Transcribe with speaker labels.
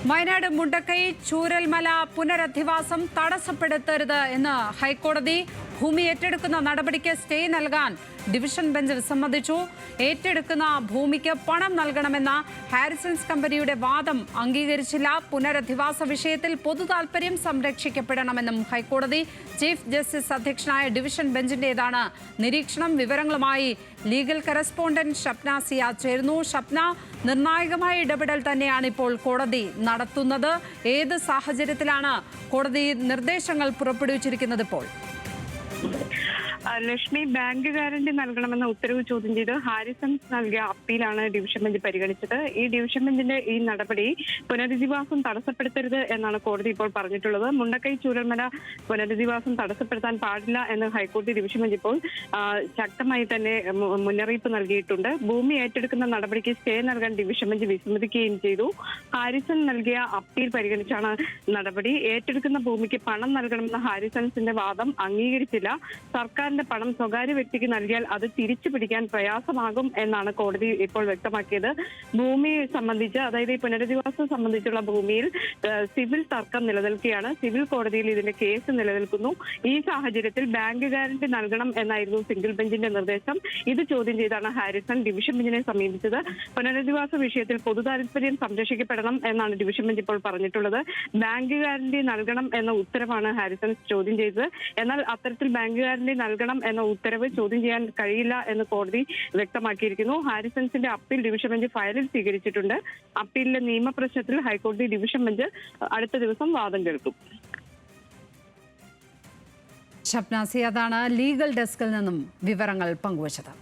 Speaker 1: വയനാട് മുണ്ടക്കൈ ചൂരൽമല പുനരധിവാസം തടസ്സപ്പെടുത്തരുത് എന്ന് ഹൈക്കോടതി. ഭൂമി ഏറ്റെടുക്കുന്ന നടപടിക്ക് സ്റ്റേ നൽകാൻ ഡിവിഷൻ ബെഞ്ച് വിസമ്മതിച്ചു. ഏറ്റെടുക്കുന്ന ഭൂമിക്ക് പണം നൽകണമെന്ന ഹാരിസൺസ് കമ്പനിയുടെ വാദം അംഗീകരിച്ചില്ല. പുനരധിവാസ വിഷയത്തിൽ പൊതുതാൽപര്യം സംരക്ഷിക്കപ്പെടണമെന്നും ഹൈക്കോടതി. ചീഫ് ജസ്റ്റിസ് അധ്യക്ഷനായ ഡിവിഷൻ ബെഞ്ചിന്റേതാണ് നിരീക്ഷണം. വിവരങ്ങളുമായി ലീഗൽ കറസ്പോണ്ടന്റ് ഷപ്ന സിയാദ് ചേരുന്നു. ഷപ്ന, നിർണായകമായ ഇടപെടൽ തന്നെയാണ് ഇപ്പോൾ കോടതി നടത്തുന്നത്. ഏത് സാഹചര്യത്തിലാണ് കോടതി നിർദ്ദേശങ്ങൾ പുറപ്പെടുവിച്ചിരിക്കുന്നത് ഇപ്പോൾ?
Speaker 2: ലക്ഷ്മി, ബാങ്ക് ഗ്യാരണ്ടി നൽകണമെന്ന ഉത്തരവ് ചോദ്യം ചെയ്ത് ഹാരിസൺസ് നൽകിയ അപ്പീലാണ് ഡിവിഷൻ ബെഞ്ച് പരിഗണിച്ചത്. ഈ ഡിവിഷൻ ബെഞ്ചിന്റെ ഈ നടപടി പുനരധിവാസം തടസ്സപ്പെടുത്തരുത് എന്നാണ് കോടതി ഇപ്പോൾ പറഞ്ഞിട്ടുള്ളത്. മുണ്ടക്കൈ ചൂരൽമല പുനരധിവാസം തടസ്സപ്പെടുത്താൻ പാടില്ല എന്ന് ഹൈക്കോടതി ഡിവിഷൻ ബെഞ്ച് ഇപ്പോൾ ശക്തമായി തന്നെ മുന്നറിയിപ്പ് നൽകിയിട്ടുണ്ട്. ഭൂമി ഏറ്റെടുക്കുന്ന നടപടിക്ക് സ്റ്റേ നൽകാൻ ഡിവിഷൻ ബെഞ്ച് വിസമ്മതിക്കുകയും ചെയ്തു. ഹാരിസൺ നൽകിയ അപ്പീൽ പരിഗണിച്ചാണ് നടപടി. ഏറ്റെടുക്കുന്ന ഭൂമിക്ക് പണം നൽകണമെന്ന ഹാരിസൺസിന്റെ വാദം അംഗീകരിച്ചില്ല. സർക്കാരിന്റെ പണം സ്വകാര്യ വ്യക്തിക്ക് നൽകിയാൽ അത് തിരിച്ചു പിടിക്കാൻ പ്രയാസമാകും എന്നാണ് കോടതി ഇപ്പോൾ വ്യക്തമാക്കിയത്. ഭൂമി സംബന്ധിച്ച്, അതായത് ഈ പുനരധിവാസം സംബന്ധിച്ചുള്ള ഭൂമിയിൽ സിവിൽ തർക്കം നിലനിൽക്കുകയാണ്. സിവിൽ കോടതിയിൽ ഇതിന്റെ കേസ് നിലനിൽക്കുന്നു. ഈ സാഹചര്യത്തിൽ ബാങ്ക് ഗ്യാരണ്ടി നൽകണം എന്നായിരുന്നു സിംഗിൾ ബെഞ്ചിന്റെ നിർദ്ദേശം. ഇത് ചോദ്യം ചെയ്താണ് ഹാരിസൺ ഡിവിഷൻ ബെഞ്ചിനെ സമീപിച്ചത്. പുനരധിവാസ വിഷയത്തിൽ പൊതുതാൽപര്യം സംരക്ഷിക്കപ്പെടണം എന്നാണ് ഡിവിഷൻ ബെഞ്ച് ഇപ്പോൾ പറഞ്ഞിട്ടുള്ളത്. ബാങ്ക് ഗ്യാരണ്ടി നൽകണം എന്ന ഉത്തരവാണ് ഹാരിസൺ ചോദ്യം ചെയ്തത്. എന്നാൽ അത്തരത്തിൽ ബാങ്ക് ഗ്യാരണ്ടി നൽകണം എന്ന ഉത്തരവ് ചോദ്യം ചെയ്യാൻ കഴിയില്ല എന്ന് കോടതി വ്യക്തമാക്കിയിരിക്കുന്നു. ഹാരിസൺസിന്റെ അപ്പീൽ ഡിവിഷൻ ബെഞ്ച് ഫയലിൽ സ്വീകരിച്ചിട്ടുണ്ട്. അപ്പീലിലെ നിയമപ്രശ്നത്തിൽ ഹൈക്കോടതി ഡിവിഷൻ ബെഞ്ച് അടുത്ത ദിവസം വാദം കേൾക്കും.
Speaker 1: ഷപ്ന സിയാദാണ് ലീഗൽ ഡെസ്കിൽ നിന്നും വിവരങ്ങൾ പങ്കുവച്ചത്.